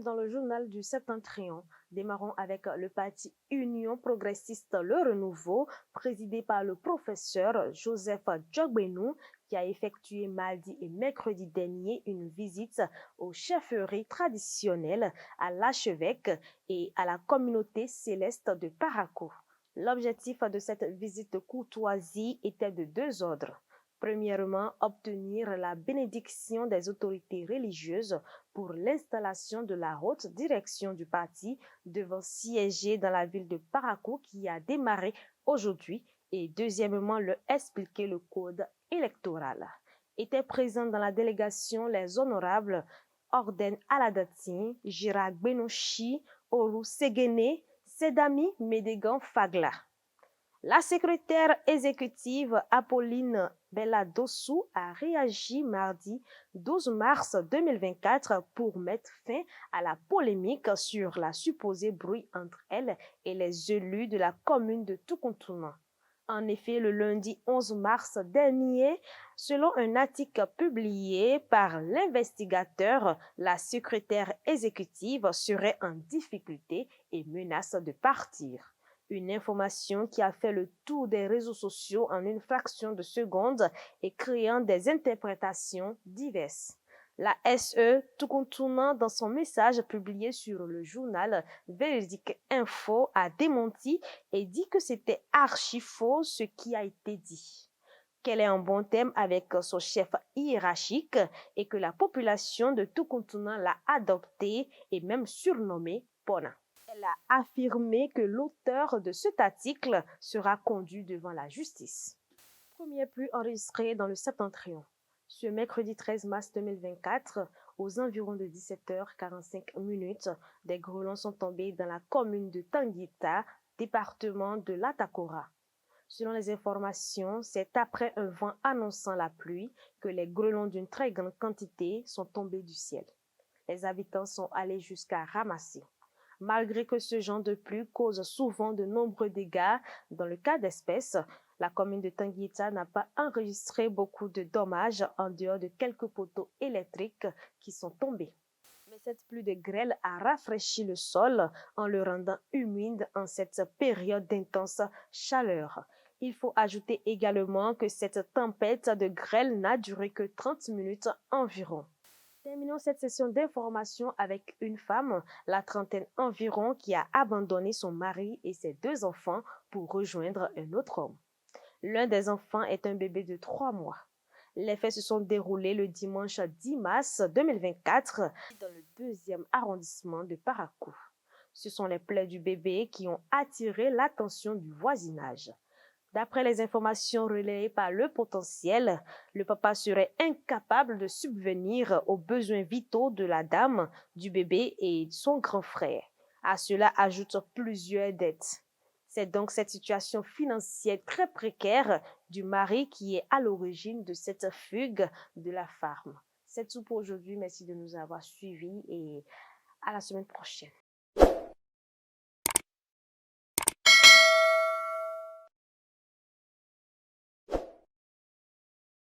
dans le journal du Septentrion. Démarrons avec le parti Union progressiste Le Renouveau, présidé par le professeur Joseph Djogbenou, qui a effectué mardi et mercredi dernier une visite aux chefferies traditionnelles, à l'archevêque et à la communauté céleste de Parakou. L'objectif de cette visite de courtoisie était de deux ordres. Premièrement, obtenir la bénédiction des autorités religieuses pour l'installation de la haute direction du parti devant siéger dans la ville de Parakou qui a démarré aujourd'hui. Et deuxièmement, leur expliquer le code électoral. Étaient présents dans la délégation les honorables Orden Aladatin, Gérard Benouchi, Oru Segene, Sedami Medegan Fagla. La secrétaire exécutive Apolline Belladossou a réagi mardi 12 mars 2024 pour mettre fin à la polémique sur la supposée bruit entre elle et les élus de la commune de Toukountouna. En effet, le lundi 11 mars dernier, selon un article publié par l'investigateur, la secrétaire exécutive serait en difficulté et menace de partir. Une information qui a fait le tour des réseaux sociaux en une fraction de seconde et créant des interprétations diverses. La SE Toukountouna, dans son message publié sur le journal Véridique Info, a démenti et dit que c'était archi faux ce qui a été dit, qu'elle est en bon terme avec son chef hiérarchique et que la population de Toukountouna l'a adopté et même surnommé Pona. Elle a affirmé que l'auteur de cet article sera conduit devant la justice. Premier pluie enregistré dans le Septentrion. Ce mercredi 13 mars 2024, aux environs de 17h45, des grêlons sont tombés dans la commune de Tanguita, département de l'Atakora. Selon les informations, c'est après un vent annonçant la pluie que les grêlons d'une très grande quantité sont tombés du ciel. Les habitants sont allés jusqu'à ramasser. Malgré que ce genre de pluie cause souvent de nombreux dégâts, dans le cas d'espèce, la commune de Tanguita n'a pas enregistré beaucoup de dommages en dehors de quelques poteaux électriques qui sont tombés. Mais cette pluie de grêle a rafraîchi le sol en le rendant humide en cette période d'intense chaleur. Il faut ajouter également que cette tempête de grêle n'a duré que 30 minutes environ. Terminons cette session d'information avec une femme, la trentaine environ, qui a abandonné son mari et ses deux enfants pour rejoindre un autre homme. L'un des enfants est un bébé de 3 mois. Les faits se sont déroulés le dimanche 10 mars 2024 dans le 2e arrondissement de Parakou. Ce sont les plaies du bébé qui ont attiré l'attention du voisinage. D'après les informations relayées par le potentiel, le papa serait incapable de subvenir aux besoins vitaux de la dame, du bébé et de son grand frère. À cela ajoutent plusieurs dettes. C'est donc cette situation financière très précaire du mari qui est à l'origine de cette fugue de la femme. C'est tout pour aujourd'hui. Merci de nous avoir suivis et à la semaine prochaine.